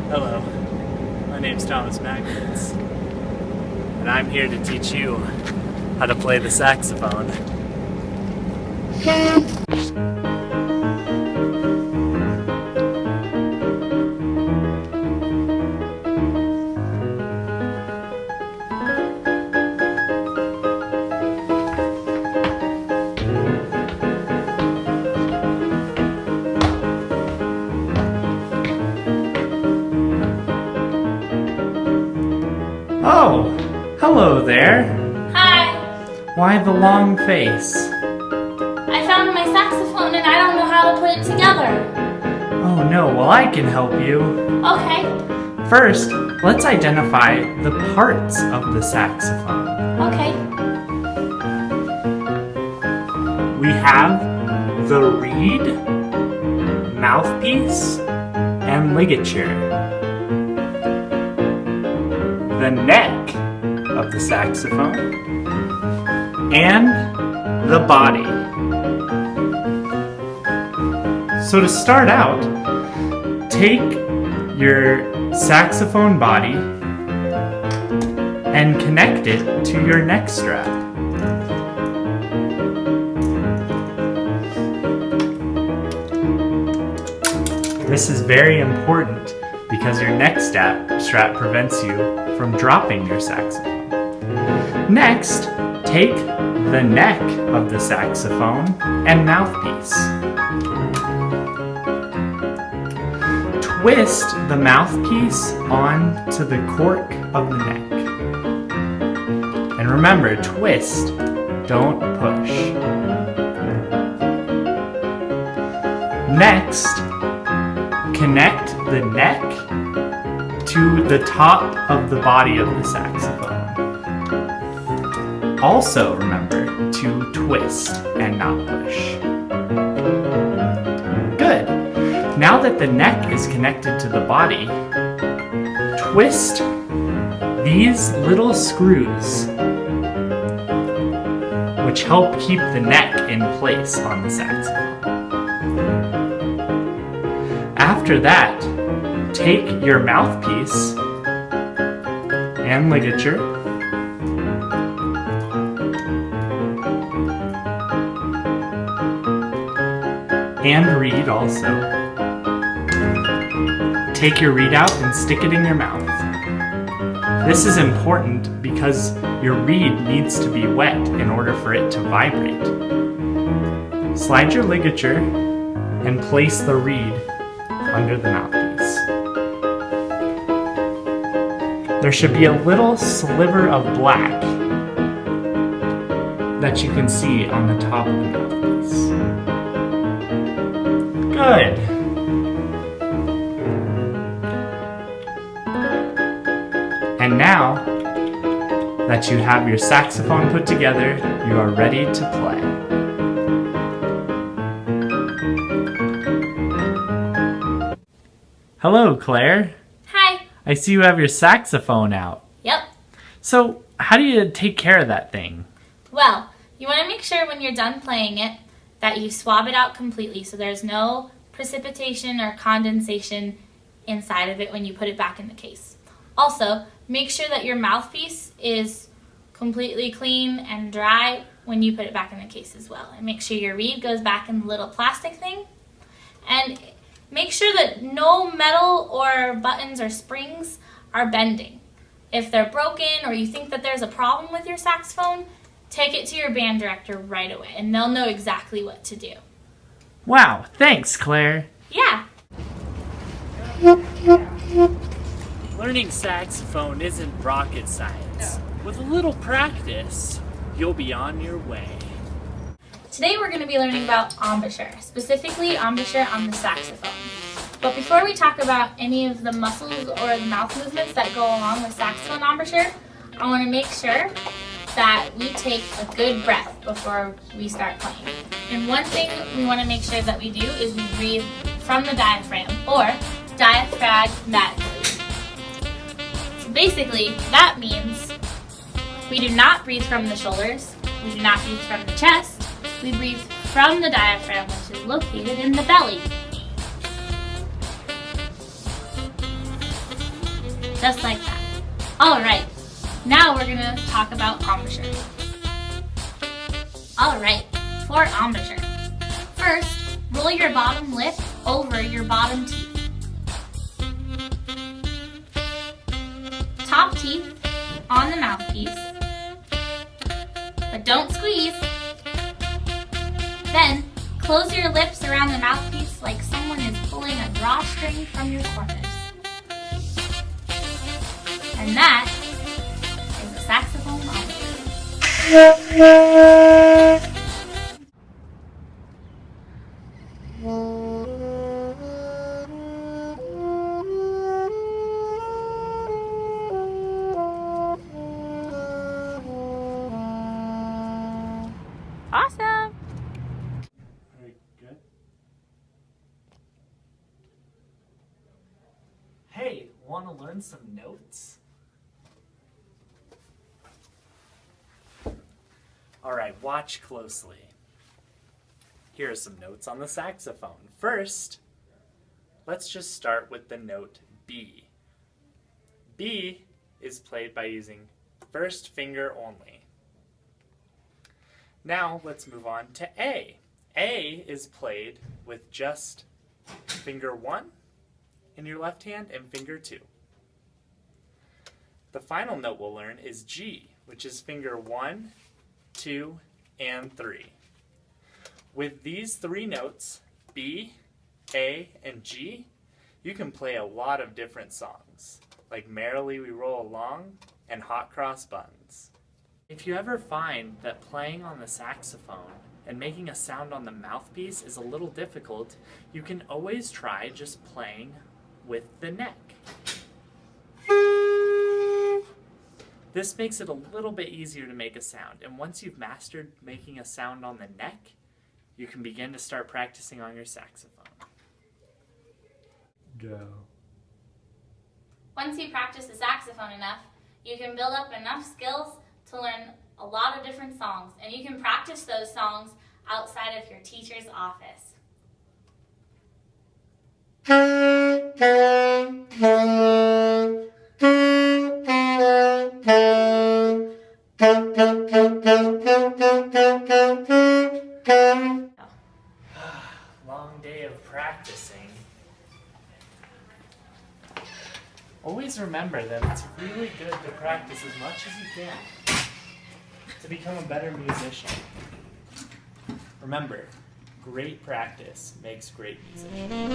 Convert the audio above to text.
Hello, my name's Mackiewicz, and I'm here to teach you how to play the saxophone. Oh, hello there. Hi. Why the long face? I found my saxophone and I don't know how to put it together. Oh no, well I can help you. Okay. First, let's identify the parts of the saxophone. Okay. We have the reed, mouthpiece, and ligature. The neck of the saxophone, and the body. So to start out, take your saxophone body and connect it to your neck strap. This is very important because your neck strap prevents you from dropping your saxophone. Next, take the neck of the saxophone and mouthpiece. Twist the mouthpiece onto the cork of the neck. And remember, twist, don't push. Next, connect the neck to the top of the body of the saxophone. Also remember to twist and not push. Good. Now that the neck is connected to the body, twist these little screws, which help keep the neck in place on the saxophone. After that, take your mouthpiece and ligature and reed also. Take your reed out and stick it in your mouth. This is important because your reed needs to be wet in order for it to vibrate. Slide your ligature and place the reed under the mouthpiece. There should be a little sliver of black that you can see on the top of the mouthpiece. Good. And now that you have your saxophone put together, you are ready to play. Hello, Claire. Hi. I see you have your saxophone out. Yep. So, how do you take care of that thing? Well, you want to make sure when you're done playing it that you swab it out completely so there's no precipitation or condensation inside of it when you put it back in the case. Also, make sure that your mouthpiece is completely clean and dry when you put it back in the case as well. And make sure your reed goes back in the little plastic thing. And make sure that no metal or buttons or springs are bending. If they're broken or you think that there's a problem with your saxophone, take it to your band director right away and they'll know exactly what to do. Wow, thanks, Claire. Yeah. Learning saxophone isn't rocket science. With a little practice, you'll be on your way. Today we're going to be learning about embouchure, specifically embouchure on the saxophone. But before we talk about any of the muscles or the mouth movements that go along with saxophone embouchure, I want to make sure that we take a good breath before we start playing. And one thing we want to make sure that we do is we breathe from the diaphragm, or diaphragmatically. So basically, that means we do not breathe from the shoulders, we do not breathe from the chest, we breathe from the diaphragm, which is located in the belly. Just like that. Alright, now we're going to talk about embouchure. Alright, for embouchure. First, roll your bottom lip over your bottom teeth. Top teeth on the mouthpiece, but don't squeeze. Then, close your lips around the mouthpiece like someone is pulling a drawstring from your corners. And that is a saxophone embouchure. Awesome! Very good. Hey, want to learn some notes? Alright, watch closely. Here are some notes on the saxophone. First, let's just start with the note B. B is played by using first finger only. Now let's move on to A. A is played with just finger 1 in your left hand and finger 2. The final note we'll learn is G, which is finger 1, 2, and 3. With these three notes, B, A, and G, you can play a lot of different songs, like Merrily We Roll Along and Hot Cross Buns. If you ever find that playing on the saxophone and making a sound on the mouthpiece is a little difficult, you can always try just playing with the neck. This makes it a little bit easier to make a sound, and once you've mastered making a sound on the neck, you can begin to start practicing on your saxophone. Go. Once you practice the saxophone enough, you can build up enough skills to learn a lot of different songs, and you can practice those songs outside of your teacher's office. Long day of practicing. Always remember that it's really good to practice as much as you can to become a better musician. Remember, great practice makes great musicians.